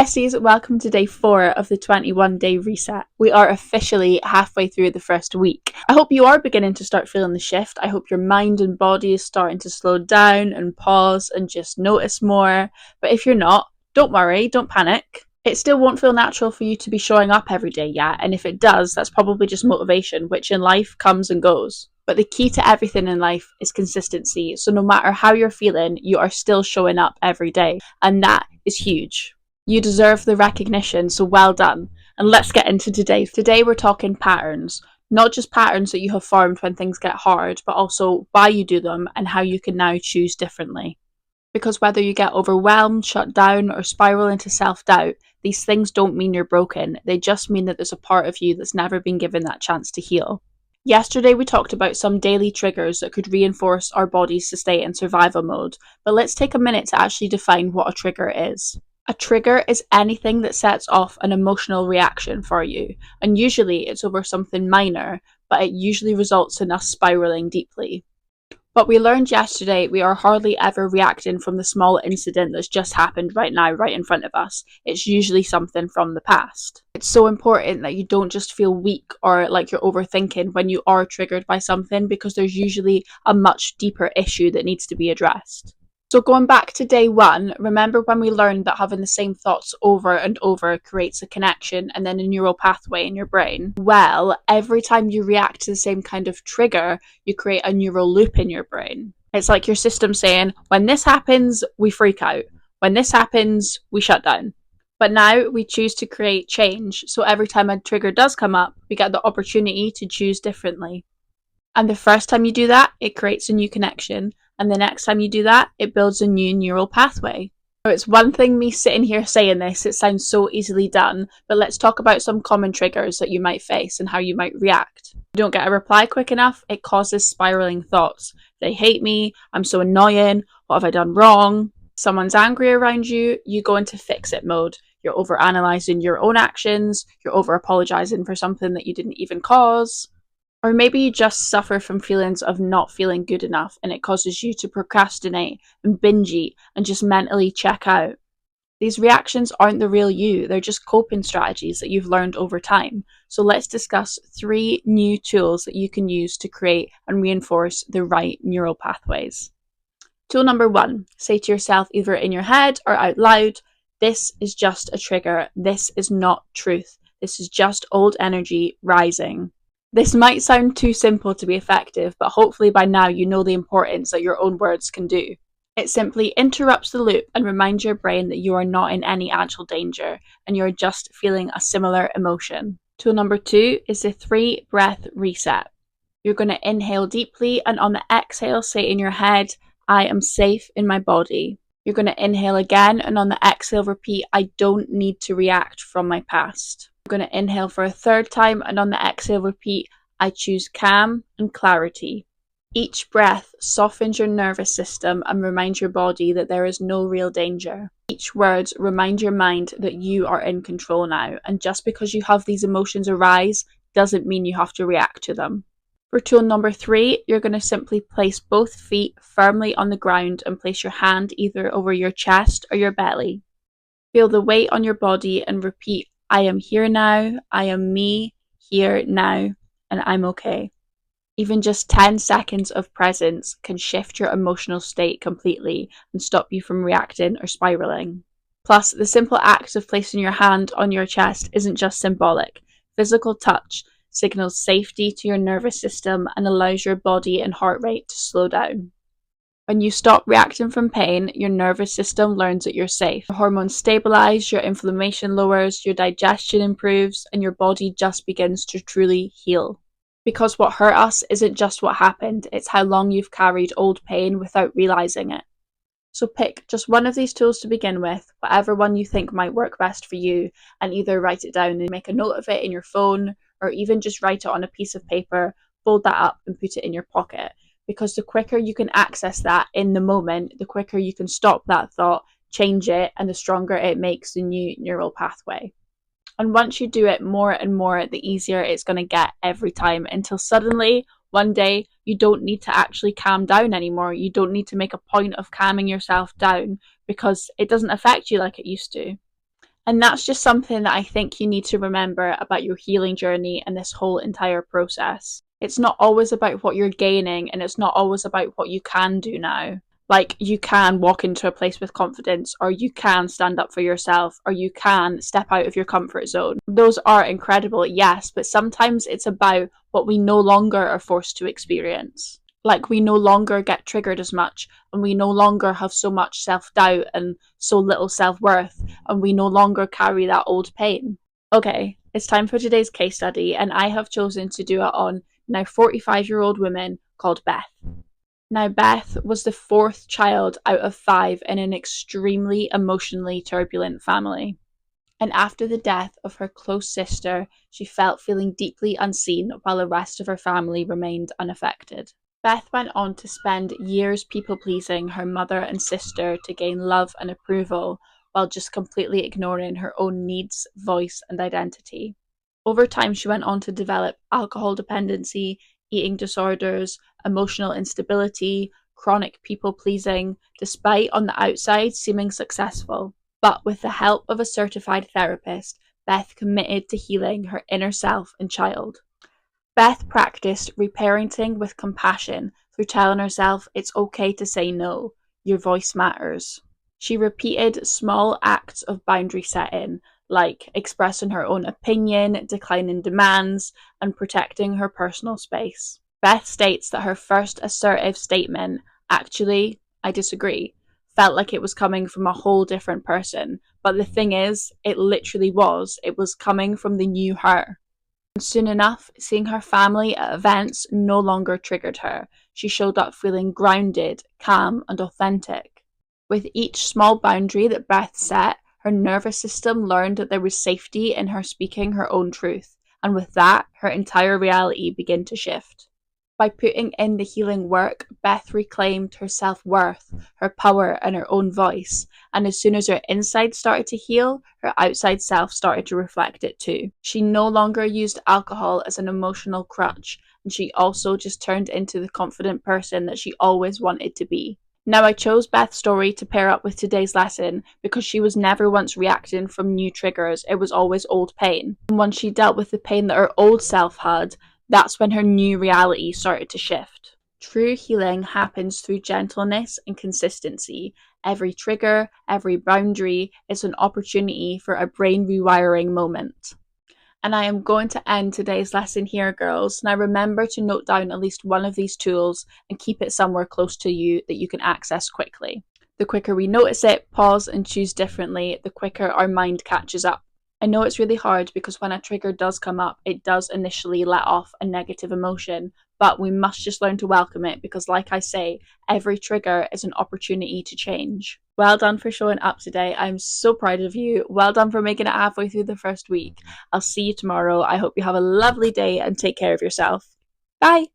Bessies, welcome to day 4 of the 21-day reset. We are officially halfway through the first week. I hope you are beginning to start feeling the shift. I hope your mind and body is starting to slow down and pause and just notice more. But if you're not, don't worry, don't panic. It still won't feel natural for you to be showing up every day yet, and if it does, that's probably just motivation, which in life comes and goes. But the key to everything in life is consistency, so no matter how you're feeling, you are still showing up every day, and that is huge. You deserve the recognition, so well done. And let's get into today. Today we're talking patterns. Not just patterns that you have formed when things get hard, but also why you do them and how you can now choose differently. Because whether you get overwhelmed, shut down, or spiral into self-doubt, these things don't mean you're broken. They just mean that there's a part of you that's never been given that chance to heal. Yesterday we talked about some daily triggers that could reinforce our bodies to stay in survival mode, but let's take a minute to actually define what a trigger is. A trigger is anything that sets off an emotional reaction for you, and usually it's over something minor, but it usually results in us spiraling deeply. But we learned yesterday we are hardly ever reacting from the small incident that's just happened right now, right in front of us. It's usually something from the past. It's so important that you don't just feel weak or like you're overthinking when you are triggered by something, because there's usually a much deeper issue that needs to be addressed. So going back to day 1, remember when we learned that having the same thoughts over and over creates a connection and then a neural pathway in your brain? Well, every time you react to the same kind of trigger, you create a neural loop in your brain. It's like your system saying, when this happens, we freak out. When this happens, we shut down. But now we choose to create change. So every time a trigger does come up, we get the opportunity to choose differently. And the first time you do that, it creates a new connection. And the next time you do that, it builds a new neural pathway. So it's one thing me sitting here saying this, it sounds so easily done, but let's talk about some common triggers that you might face and how you might react. If you don't get a reply quick enough, it causes spiraling thoughts. They hate me, I'm so annoying, what have I done wrong? Someone's angry around you, you go into fix-it mode. You're over-analysing your own actions, you're over-apologising for something that you didn't even cause. Or maybe you just suffer from feelings of not feeling good enough and it causes you to procrastinate and binge eat and just mentally check out. These reactions aren't the real you, they're just coping strategies that you've learned over time. So let's discuss 3 new tools that you can use to create and reinforce the right neural pathways. Tool number 1, say to yourself either in your head or out loud, this is just a trigger, this is not truth, this is just old energy rising. This might sound too simple to be effective, but hopefully by now you know the importance that your own words can do. It simply interrupts the loop and reminds your brain that you are not in any actual danger and you're just feeling a similar emotion. Tool number 2 is the 3-breath reset. You're going to inhale deeply and on the exhale say in your head, I am safe in my body. You're going to inhale again and on the exhale repeat, I don't need to react from my past. I'm going to inhale for a 3rd time and on the exhale repeat, I choose calm and clarity. Each breath softens your nervous system and reminds your body that there is no real danger. Each word reminds your mind that you are in control now, and just because you have these emotions arise doesn't mean you have to react to them. For tool number 3, you're going to simply place both feet firmly on the ground and place your hand either over your chest or your belly. Feel the weight on your body and repeat, I am here now, I am me, here now, and I'm okay. Even just 10 seconds of presence can shift your emotional state completely and stop you from reacting or spiraling. Plus, the simple act of placing your hand on your chest isn't just symbolic. Physical touch signals safety to your nervous system and allows your body and heart rate to slow down. When you stop reacting from pain, your nervous system learns that you're safe. Your hormones stabilize, your inflammation lowers, your digestion improves, and your body just begins to truly heal. Because what hurt us isn't just what happened, it's how long you've carried old pain without realizing it. So pick just one of these tools to begin with, whatever one you think might work best for you, and either write it down and make a note of it in your phone, or even just write it on a piece of paper, fold that up and put it in your pocket. Because the quicker you can access that in the moment, the quicker you can stop that thought, change it, and the stronger it makes the new neural pathway. And once you do it more and more, the easier it's going to get every time, until suddenly, one day, you don't need to actually calm down anymore. You don't need to make a point of calming yourself down because it doesn't affect you like it used to. And that's just something that I think you need to remember about your healing journey and this whole entire process. It's not always about what you're gaining, and it's not always about what you can do now. Like, you can walk into a place with confidence, or you can stand up for yourself, or you can step out of your comfort zone. Those are incredible, yes, but sometimes it's about what we no longer are forced to experience. Like, we no longer get triggered as much, and we no longer have so much self doubt and so little self worth, and we no longer carry that old pain. Okay, it's time for today's case study, and I have chosen to do it on now 45-year-old woman called Beth. Now, Beth was the fourth child out of five in an extremely emotionally turbulent family. And after the death of her close sister, she felt feeling deeply unseen while the rest of her family remained unaffected. Beth went on to spend years people pleasing her mother and sister to gain love and approval, while just completely ignoring her own needs, voice, and identity. Over time, she went on to develop alcohol dependency, eating disorders, emotional instability, chronic people pleasing, despite on the outside seeming successful. But with the help of a certified therapist, Beth committed to healing her inner self and child. Beth practiced reparenting with compassion through telling herself it's okay to say no, your voice matters. She repeated small acts of boundary setting, like expressing her own opinion, declining demands, and protecting her personal space. Beth states that her first assertive statement, actually, I disagree, felt like it was coming from a whole different person. But the thing is, it literally was. It was coming from the new her. And soon enough, seeing her family at events no longer triggered her. She showed up feeling grounded, calm, and authentic. With each small boundary that Beth set, her nervous system learned that there was safety in her speaking her own truth, and with that, her entire reality began to shift. By putting in the healing work, Beth reclaimed her self worth, her power, and her own voice. And as soon as her inside started to heal, her outside self started to reflect it too. She no longer used alcohol as an emotional crutch, and she also just turned into the confident person that she always wanted to be. Now, I chose Beth's story to pair up with today's lesson because she was never once reacting from new triggers, it was always old pain. And once she dealt with the pain that her old self had, that's when her new reality started to shift. True healing happens through gentleness and consistency. Every trigger, every boundary is an opportunity for a brain rewiring moment. And I am going to end today's lesson here, girls. Now remember to note down at least one of these tools and keep it somewhere close to you that you can access quickly. The quicker we notice it, pause, and choose differently, the quicker our mind catches up. I know it's really hard because when a trigger does come up, it does initially let off a negative emotion, but we must just learn to welcome it because, like I say, every trigger is an opportunity to change. Well done for showing up today. I'm so proud of you. Well done for making it halfway through the first week. I'll see you tomorrow. I hope you have a lovely day and take care of yourself. Bye.